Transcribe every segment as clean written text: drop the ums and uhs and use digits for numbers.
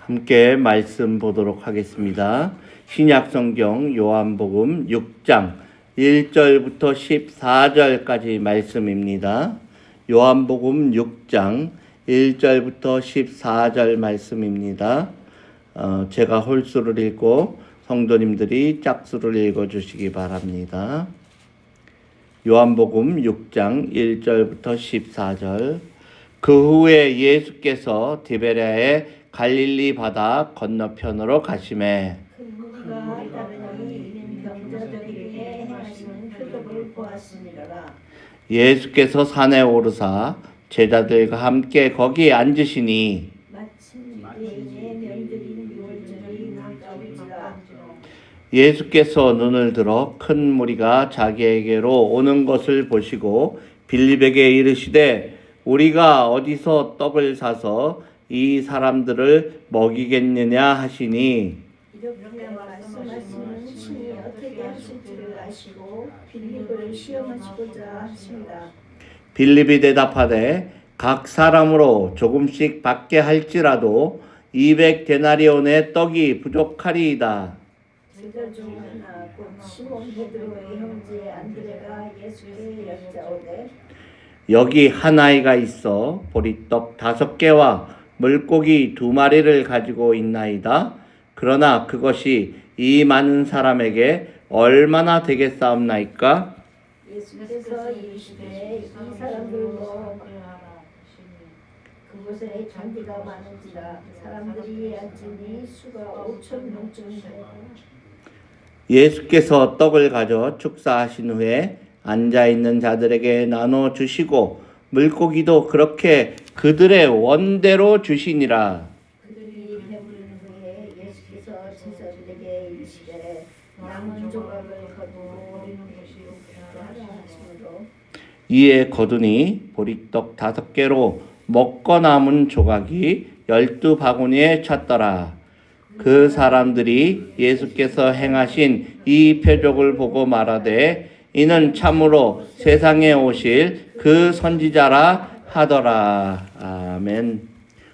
함께 말씀 보도록 하겠습니다. 신약성경 요한복음 6장 1절부터 14절까지 말씀입니다. 요한복음 6장 1절부터 14절 말씀입니다. 제가 홀수를 읽고 성도님들이 짝수를 읽어주시기 바랍니다. 요한복음 6장 1절부터 14절. 그 후에 예수께서 디베랴의 갈릴리 바다 건너편으로 가시매 그가 따르니 병자들에게 행하시는 표적을 보았으니라. 예수께서 산에 오르사 제자들과 함께 거기 앉으시니 마침 이때에 명절인 유월절이 가까운지라. 예수께서 눈을 들어 큰 무리가 자기에게로 오는 것을 보시고 빌립에게 이르시되 우리가 어디서 떡을 사서 이 사람들을 먹이겠느냐 하시니 이렇게 말씀하시는 신이 어떻게 하실지를 아시고 빌립을 시험하시고자 하십니다. 빌립이 대답하되 각 사람으로 조금씩 받게 할지라도 200데나리온의 떡이 부족하리이다. 제자 중 하나 곧 시몬 베드로의 형제 안드레가 예수께 여짜오되 여기 한 아이가 있어 보리떡 5개와 물고기 2마리를 가지고 있나이다. 그러나 그것이 이 많은 사람에게 얼마나 되겠사옵나이까? 예수께서 이르시되 이 사람들로 그곳에 잔디가 많은지라 사람들이 앉으니 수가 5,000명쯤 되고. 예수께서 떡을 가져 축사하신 후에 앉아있는 자들에게 나눠 주시고 물고기도 그렇게 그들의 원대로 주시니라. 그들이 배부른 후에 예수께서 제자들에게 이르시되 남은 조각을 거두어 버리는 것이 없다 하시므로 이에 거두니 보리떡 5개로 먹고 남은 조각이 12바구니에 찼더라. 그 사람들이 예수께서 행하신 이 표적을 보고 말하되 이는 참으로 세상에 오실 그 선지자라 하더라. 아멘.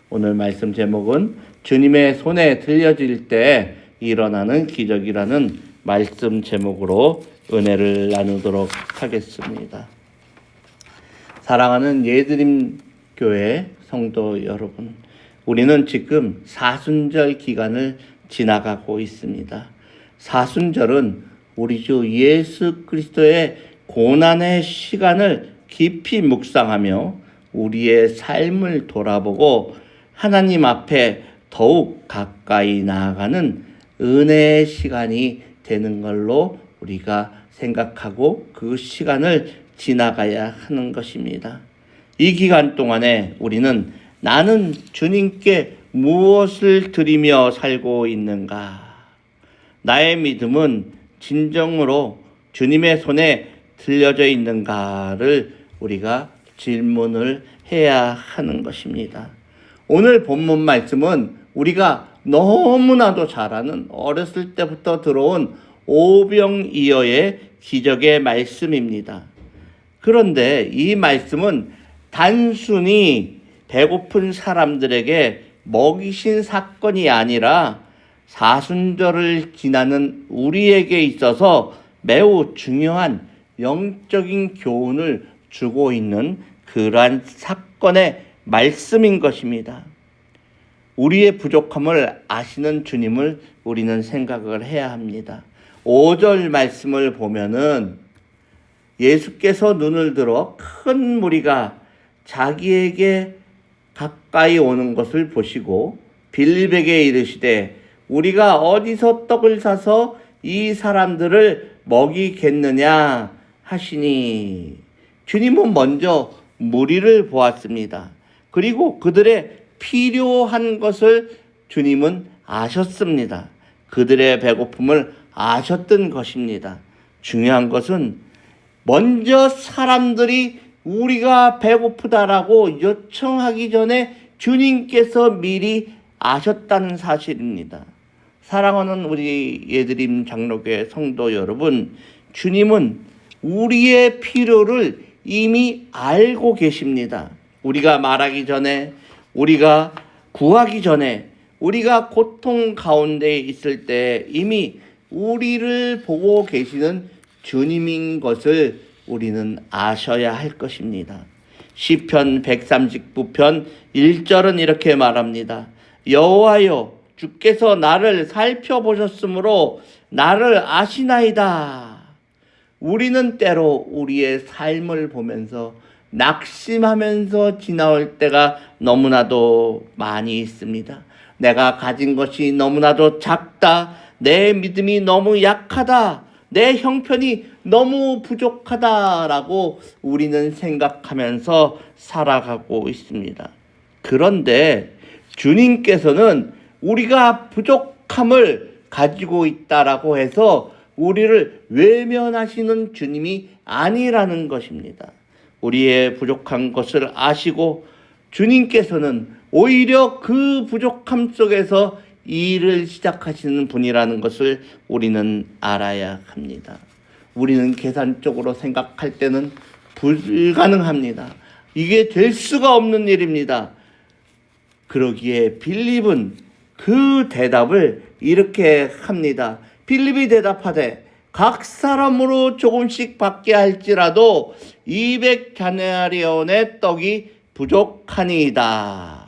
오늘 말씀 제목은 주님의 손에 들려질 때 일어나는 기적이라는 말씀 제목으로 은혜를 나누도록 하겠습니다. 사랑하는 예드림 교회 성도 여러분, 우리는 지금 사순절 기간을 지나가고 있습니다. 사순절은 우리 주 예수 그리스도의 고난의 시간을 깊이 묵상하며 우리의 삶을 돌아보고 하나님 앞에 더욱 가까이 나아가는 은혜의 시간이 되는 걸로 우리가 생각하고 그 시간을 지나가야 하는 것입니다. 이 기간 동안에 우리는 나는 주님께 무엇을 드리며 살고 있는가? 나의 믿음은 진정으로 주님의 손에 들려져 있는가를 우리가 질문을 해야 하는 것입니다. 오늘 본문 말씀은 우리가 너무나도 잘 아는 어렸을 때부터 들어온 오병이어의 기적의 말씀입니다. 그런데 이 말씀은 단순히 배고픈 사람들에게 먹이신 사건이 아니라 사순절을 지나는 우리에게 있어서 매우 중요한 영적인 교훈을 주고 있는 그러한 사건의 말씀인 것입니다. 우리의 부족함을 아시는 주님을 우리는 생각을 해야 합니다. 5절 말씀을 보면은 예수께서 눈을 들어 큰 무리가 자기에게 가까이 오는 것을 보시고 빌립에게 이르시되 우리가 어디서 떡을 사서 이 사람들을 먹이겠느냐 하시니 주님은 먼저 무리를 보았습니다. 그리고 그들의 필요한 것을 주님은 아셨습니다. 그들의 배고픔을 아셨던 것입니다. 중요한 것은 먼저 사람들이 우리가 배고프다라고 요청하기 전에 주님께서 미리 아셨다는 사실입니다. 사랑하는 우리 예드림 장로교회 성도 여러분, 주님은 우리의 필요를 이미 알고 계십니다. 우리가 말하기 전에, 우리가 구하기 전에, 우리가 고통 가운데 있을 때 이미 우리를 보고 계시는 주님인 것을 우리는 아셔야 할 것입니다. 시편 139편 1절은 이렇게 말합니다. 여호와여, 주께서 나를 살펴보셨으므로 나를 아시나이다. 우리는 때로 우리의 삶을 보면서 낙심하면서 지나올 때가 너무나도 많이 있습니다. 내가 가진 것이 너무나도 작다. 내 믿음이 너무 약하다. 내 형편이 너무 부족하다라고 우리는 생각하면서 살아가고 있습니다. 그런데 주님께서는 우리가 부족함을 가지고 있다라고 해서 우리를 외면하시는 주님이 아니라는 것입니다. 우리의 부족한 것을 아시고 주님께서는 오히려 그 부족함 속에서 일을 시작하시는 분이라는 것을 우리는 알아야 합니다. 우리는 계산적으로 생각할 때는 불가능합니다. 이게 될 수가 없는 일입니다. 그러기에 빌립은 그 대답을 이렇게 합니다. 빌립이 대답하되 각 사람으로 조금씩 받게 할지라도 200데나리온의 떡이 부족하니이다.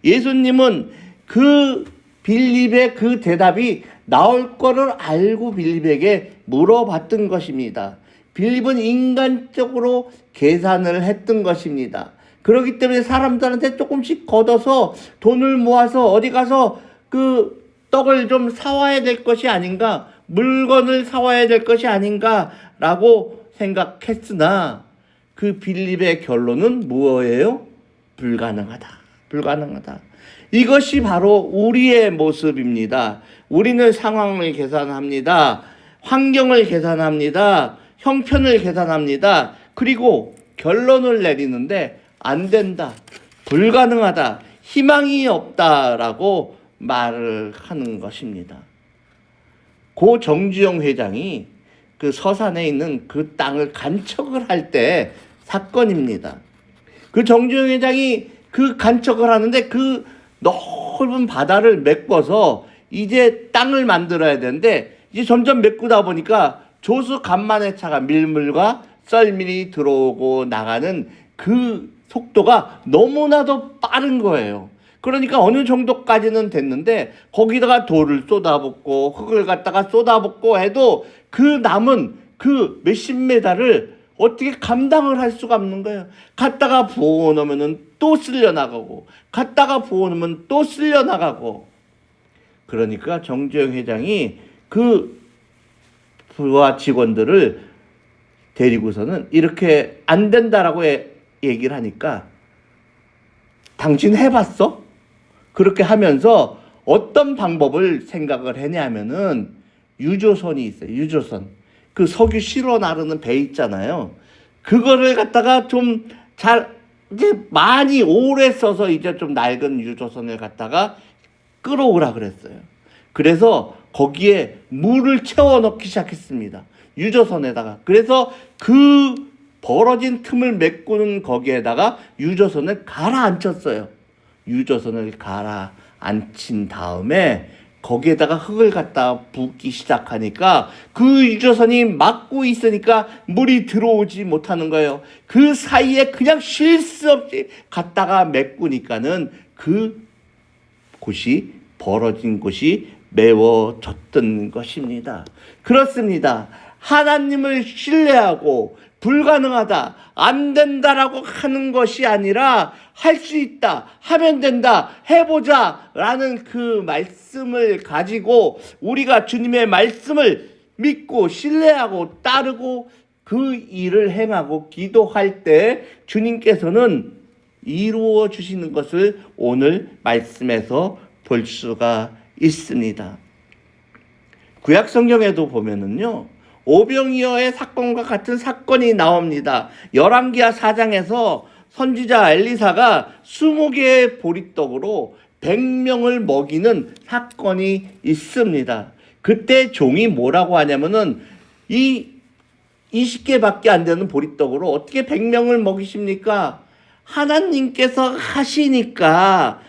예수님은 그 빌립의 그 대답이 나올 거를 알고 빌립에게 물어봤던 것입니다. 빌립은 인간적으로 계산을 했던 것입니다. 그렇기 때문에 사람들한테 조금씩 걷어서 돈을 모아서 어디 가서 그 떡을 좀 사와야 될 것이 아닌가, 물건을 사와야 될 것이 아닌가라고 생각했으나 그 빌립의 결론은 무엇이에요? 불가능하다. 이것이 바로 우리의 모습입니다. 우리는 상황을 계산합니다. 환경을 계산합니다. 형편을 계산합니다. 그리고 결론을 내리는데 안 된다, 불가능하다, 희망이 없다라고 말을 하는 것입니다. 고 정주영 회장이 그 서산에 있는 그 땅을 간척을 할 때 사건입니다. 그 정주영 회장이 그 간척을 하는데 그 넓은 바다를 메꿔서 이제 땅을 만들어야 되는데 이제 점점 메꾸다 보니까 조수 간만의 차가 밀물과 썰물이 들어오고 나가는 그 속도가 너무나도 빠른 거예요. 그러니까 어느 정도까지는 됐는데 거기다가 돌을 쏟아붓고 흙을 갖다가 쏟아붓고 해도 그 남은 그 몇십 메다를 어떻게 감당을 할 수가 없는 거예요. 갔다가 부어놓으면 또 쓸려나가고 갔다가 부어놓으면 또 쓸려나가고. 그러니까 정주영 회장이 그 부하 직원들을 데리고서는 이렇게 안 된다라고 얘기를 하니까 당신 해봤어? 그렇게 하면서 어떤 방법을 생각을 했냐면은 유조선이 있어요. 유조선. 그 석유 실어 나르는 배 있잖아요. 그거를 갖다가 좀 잘 이제 많이 오래 써서 이제 좀 낡은 유조선을 갖다가 끌어오라 그랬어요. 그래서 거기에 물을 채워 넣기 시작했습니다. 유조선에다가. 그래서 그 벌어진 틈을 메꾸는 거기에다가 유조선을 가라앉혔어요. 유조선을 가라앉힌 다음에 거기에다가 흙을 갖다 붓기 시작하니까 그 유조선이 막고 있으니까 물이 들어오지 못하는 거예요. 그 사이에 그냥 쉴 수 없이 갖다가 메꾸니까는 그 곳이 벌어진 곳이 메워졌던 것입니다. 그렇습니다. 하나님을 신뢰하고 불가능하다, 안 된다라고 하는 것이 아니라 할 수 있다, 하면 된다, 해보자 라는 그 말씀을 가지고 우리가 주님의 말씀을 믿고 신뢰하고 따르고 그 일을 행하고 기도할 때 주님께서는 이루어 주시는 것을 오늘 말씀에서 볼 수가 있습니다. 구약 성경에도 보면은요, 오병이어의 사건과 같은 사건이 나옵니다. 열왕기하 4장에서 선지자 엘리사가 20개의 보리떡으로 100명을 먹이는 사건이 있습니다. 그때 종이 뭐라고 하냐면은 이 20개밖에 안 되는 보리떡으로 어떻게 100명을 먹이십니까? 하나님께서 하시니까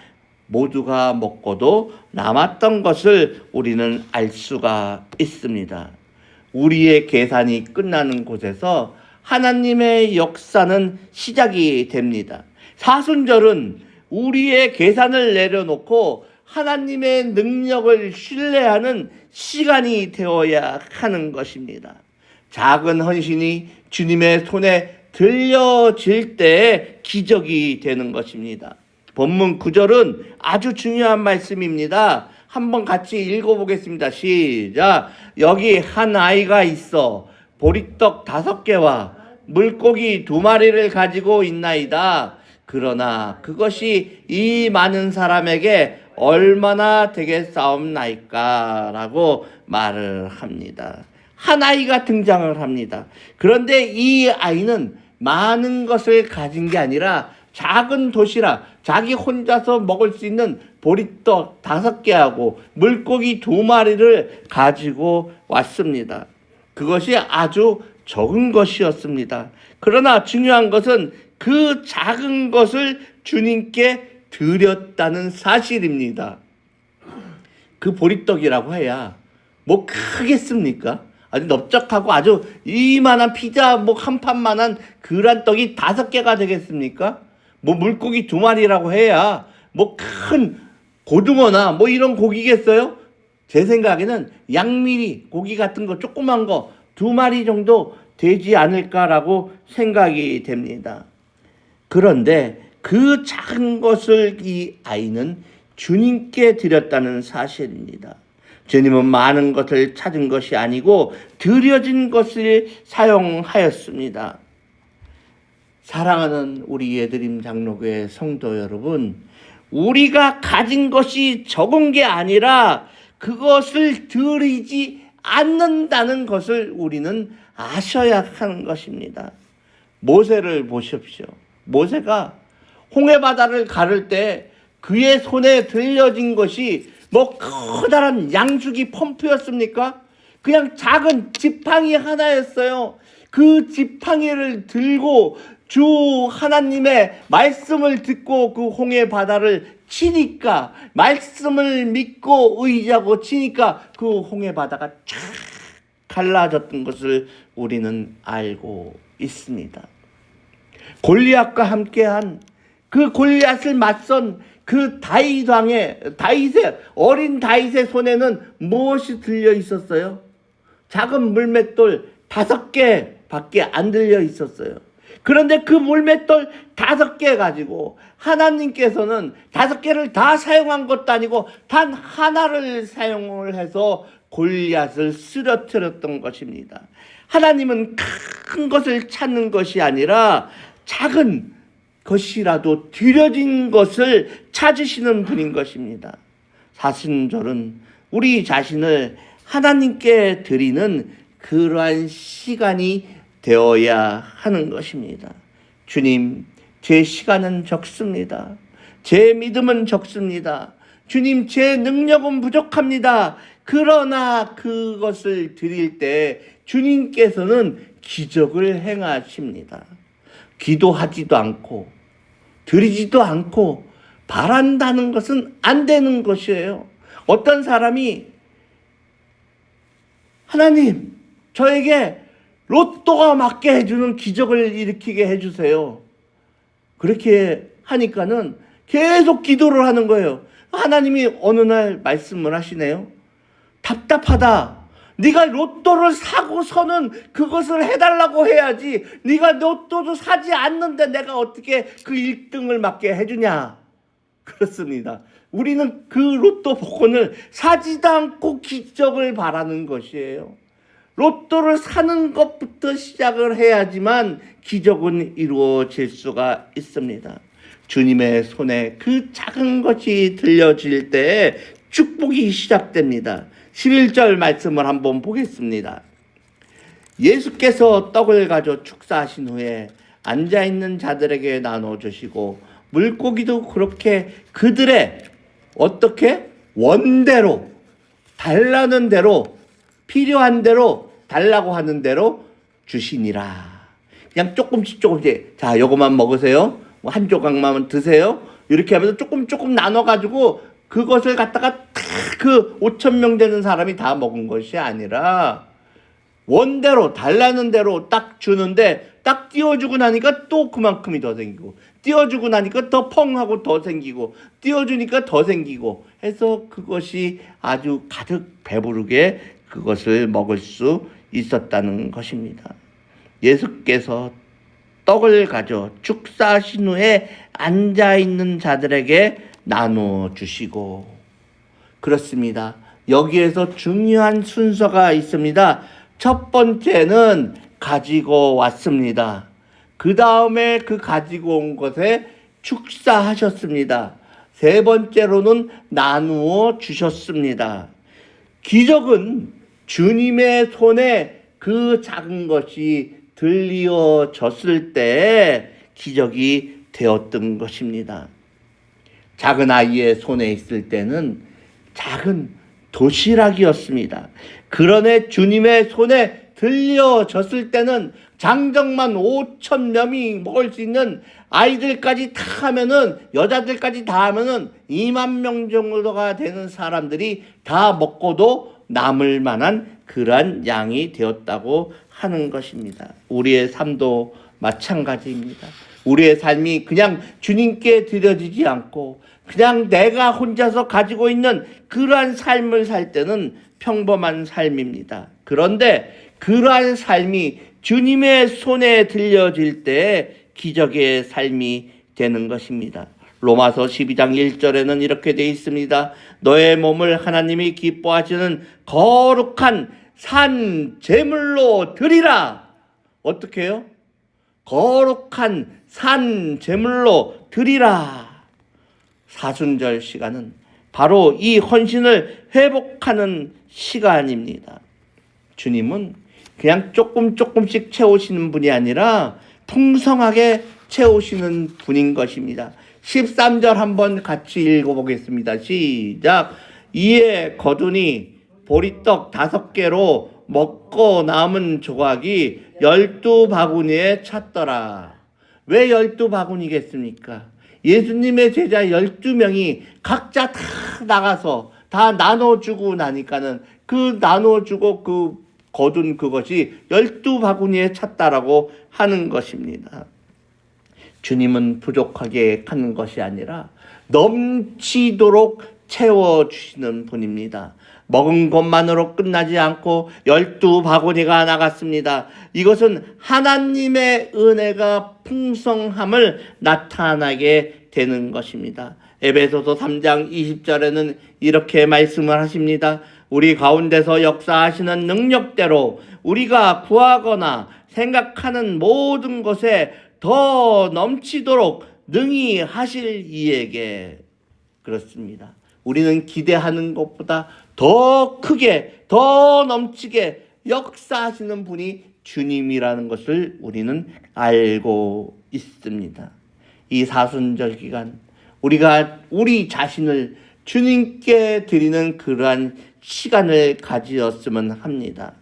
모두가 먹고도 남았던 것을 우리는 알 수가 있습니다. 우리의 계산이 끝나는 곳에서 하나님의 역사는 시작이 됩니다. 사순절은 우리의 계산을 내려놓고 하나님의 능력을 신뢰하는 시간이 되어야 하는 것입니다. 작은 헌신이 주님의 손에 들려질 때 기적이 되는 것입니다. 본문 9절은 아주 중요한 말씀입니다. 한번 같이 읽어보겠습니다. 시작. 여기 한 아이가 있어 보리떡 5개와 물고기 2마리를 가지고 있나이다. 그러나 그것이 이 많은 사람에게 얼마나 되겠사옵나이까? 라고 말을 합니다. 한 아이가 등장을 합니다. 그런데 이 아이는 많은 것을 가진 게 아니라 작은 도시락, 자기 혼자서 먹을 수 있는 보리떡 5개하고 물고기 2마리를 가지고 왔습니다. 그것이 아주 적은 것이었습니다. 그러나 중요한 것은 그 작은 것을 주님께 드렸다는 사실입니다. 그 보리떡이라고 해야 뭐 크겠습니까? 아주 넓적하고 아주 이만한 피자 뭐 한 판만한 그란 떡이 5개가 되겠습니까? 뭐 물고기 2마리라고 해야 뭐 큰 고등어나 뭐 이런 고기겠어요? 제 생각에는 양미리 고기 같은 거 조그만 거 2마리 정도 되지 않을까라고 생각이 됩니다. 그런데 그 작은 것을 이 아이는 주님께 드렸다는 사실입니다. 주님은 많은 것을 찾은 것이 아니고 드려진 것을 사용하였습니다. 사랑하는 우리 예드림 장로교회 성도 여러분, 우리가 가진 것이 적은 게 아니라 그것을 드리지 않는다는 것을 우리는 아셔야 하는 것입니다. 모세를 보십시오. 모세가 홍해바다를 가를 때 그의 손에 들려진 것이 뭐 커다란 양주기 펌프였습니까? 그냥 작은 지팡이 하나였어요. 그 지팡이를 들고 주 하나님의 말씀을 듣고 그 홍해바다를 치니까, 말씀을 믿고 의지하고 치니까 그 홍해바다가 쫙 갈라졌던 것을 우리는 알고 있습니다. 골리앗과 함께한 그 골리앗을 맞선 그 어린 다윗의 손에는 무엇이 들려 있었어요? 작은 물맷돌 5개밖에 안 들려 있었어요. 그런데 그 물맷돌 5개 가지고 하나님께서는 5개를 다 사용한 것도 아니고 단 하나를 사용을 해서 골리앗을 쓰러뜨렸던 것입니다. 하나님은 큰 것을 찾는 것이 아니라 작은 것이라도 드려진 것을 찾으시는 분인 것입니다. 사순절은 우리 자신을 하나님께 드리는 그러한 시간이 되어야 하는 것입니다. 주님, 제 시간은 적습니다. 제 믿음은 적습니다. 주님, 제 능력은 부족합니다. 그러나 그것을 드릴 때 주님께서는 기적을 행하십니다. 기도하지도 않고 드리지도 않고 바란다는 것은 안 되는 것이에요. 어떤 사람이 하나님, 저에게 로또가 맞게 해주는 기적을 일으키게 해주세요. 그렇게 하니까는 계속 기도를 하는 거예요. 하나님이 어느 날 말씀을 하시네요. 답답하다. 네가 로또를 사고서는 그것을 해달라고 해야지. 네가 로또도 사지 않는데 내가 어떻게 그 1등을 맞게 해주냐. 그렇습니다. 우리는 그 로또 복권을 사지도 않고 기적을 바라는 것이에요. 로또를 사는 것부터 시작을 해야지만 기적은 이루어질 수가 있습니다. 주님의 손에 그 작은 것이 들려질 때 축복이 시작됩니다. 11절 말씀을 한번 보겠습니다. 예수께서 떡을 가져 축사하신 후에 앉아있는 자들에게 나눠주시고 물고기도 그렇게 그들의 어떻게 원대로 달라는 대로 필요한 대로 달라고 하는 대로 주시니라. 그냥 조금씩 자, 요거만 먹으세요. 뭐 한 조각만 드세요. 이렇게 하면서 조금 나눠가지고 그것을 갖다가 그 5,000명 되는 사람이 다 먹은 것이 아니라 원대로 달라는 대로 딱 주는데 딱 띄워주고 나니까 또 그만큼이 더 생기고 띄워주고 나니까 더 펑하고 더 생기고 띄워주니까 더 생기고 해서 그것이 아주 가득 배부르게 그것을 먹을 수 있었다는 것입니다. 예수께서 떡을 가져 축사하신 후에 앉아있는 자들에게 나누어 주시고, 그렇습니다. 여기에서 중요한 순서가 있습니다. 첫 번째는 가지고 왔습니다. 그 다음에 그 가지고 온 것에 축사하셨습니다. 세 번째로는 나누어 주셨습니다. 기적은 주님의 손에 그 작은 것이 들리어졌을 때 기적이 되었던 것입니다. 작은 아이의 손에 있을 때는 작은 도시락이었습니다. 그러나 주님의 손에 들려졌을 때는 장정만 5,000명이 먹을 수 있는 아이들까지 다 하면은, 여자들까지 다 하면은 2만 명 정도가 되는 사람들이 다 먹고도 남을 만한 그러한 양이 되었다고 하는 것입니다. 우리의 삶도 마찬가지입니다. 우리의 삶이 그냥 주님께 드려지지 않고 그냥 내가 혼자서 가지고 있는 그러한 삶을 살 때는 평범한 삶입니다. 그런데 그러한 삶이 주님의 손에 들려질 때 기적의 삶이 되는 것입니다. 로마서 12장 1절에는 이렇게 되어 있습니다. 너의 몸을 하나님이 기뻐하시는 거룩한 산 제물로 드리라. 어떻게 해요? 거룩한 산 제물로 드리라. 사순절 시간은 바로 이 헌신을 회복하는 시간입니다. 주님은 그냥 조금씩 채우시는 분이 아니라 풍성하게 채우시는 분인 것입니다. 13절 한번 같이 읽어보겠습니다. 시작. 이에 거두니 보리떡 5개로 먹고 남은 조각이 12바구니에 찼더라. 왜 12바구니겠습니까? 예수님의 제자 12명이 각자 다 나가서 다 나눠주고 나니까는 그 나눠주고 그 거둔 그것이 12바구니에 찼다라고 하는 것입니다. 주님은 부족하게 하는 것이 아니라 넘치도록 채워주시는 분입니다. 먹은 것만으로 끝나지 않고 12바구니가 나갔습니다. 이것은 하나님의 은혜가 풍성함을 나타나게 되는 것입니다. 에베소서 3장 20절에는 이렇게 말씀을 하십니다. 우리 가운데서 역사하시는 능력대로 우리가 구하거나 생각하는 모든 것에 더 넘치도록 능히 하실 이에게. 그렇습니다. 우리는 기대하는 것보다 더 크게, 더 넘치게 역사하시는 분이 주님이라는 것을 우리는 알고 있습니다. 이 사순절 기간 우리가 우리 자신을 주님께 드리는 그러한 시간을 가지었으면 합니다.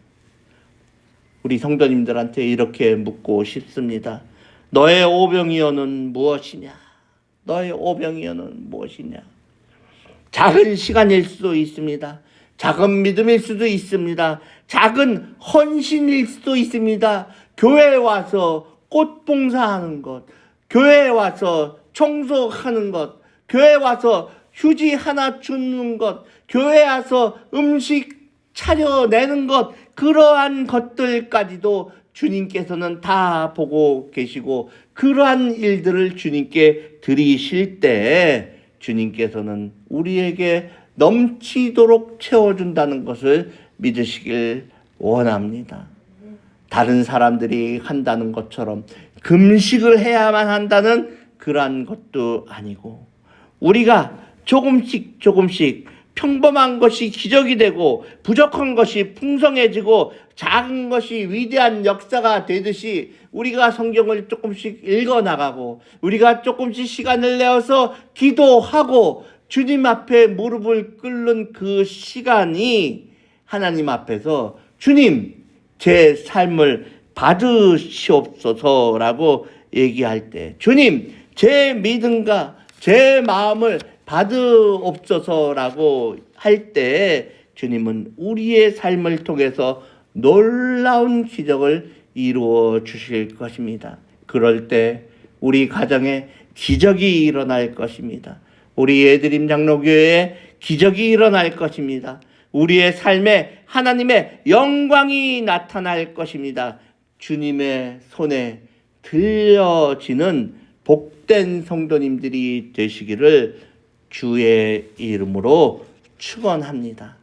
우리 성도님들한테 이렇게 묻고 싶습니다. 너의 오병이어는 무엇이냐? 너의 오병이어는 무엇이냐? 작은 시간일 수도 있습니다. 작은 믿음일 수도 있습니다. 작은 헌신일 수도 있습니다. 교회에 와서 꽃 봉사하는 것, 교회에 와서 청소하는 것, 교회에 와서 휴지 하나 주는 것, 교회에 와서 음식 차려내는 것, 그러한 것들까지도 주님께서는 다 보고 계시고 그러한 일들을 주님께 드리실 때 주님께서는 우리에게 넘치도록 채워준다는 것을 믿으시길 원합니다. 다른 사람들이 한다는 것처럼 금식을 해야만 한다는 그러한 것도 아니고 우리가 조금씩 평범한 것이 기적이 되고 부족한 것이 풍성해지고 작은 것이 위대한 역사가 되듯이 우리가 성경을 조금씩 읽어나가고 우리가 조금씩 시간을 내어서 기도하고 주님 앞에 무릎을 꿇는 그 시간이 하나님 앞에서 주님 제 삶을 받으시옵소서라고 얘기할 때 주님 제 믿음과 제 마음을 받으옵소서라고 할 때 주님은 우리의 삶을 통해서 놀라운 기적을 이루어 주실 것입니다. 그럴 때 우리 가정에 기적이 일어날 것입니다. 우리 예드림 장로교회에 기적이 일어날 것입니다. 우리의 삶에 하나님의 영광이 나타날 것입니다. 주님의 손에 들려지는 복된 성도님들이 되시기를 주의 이름으로 축원합니다.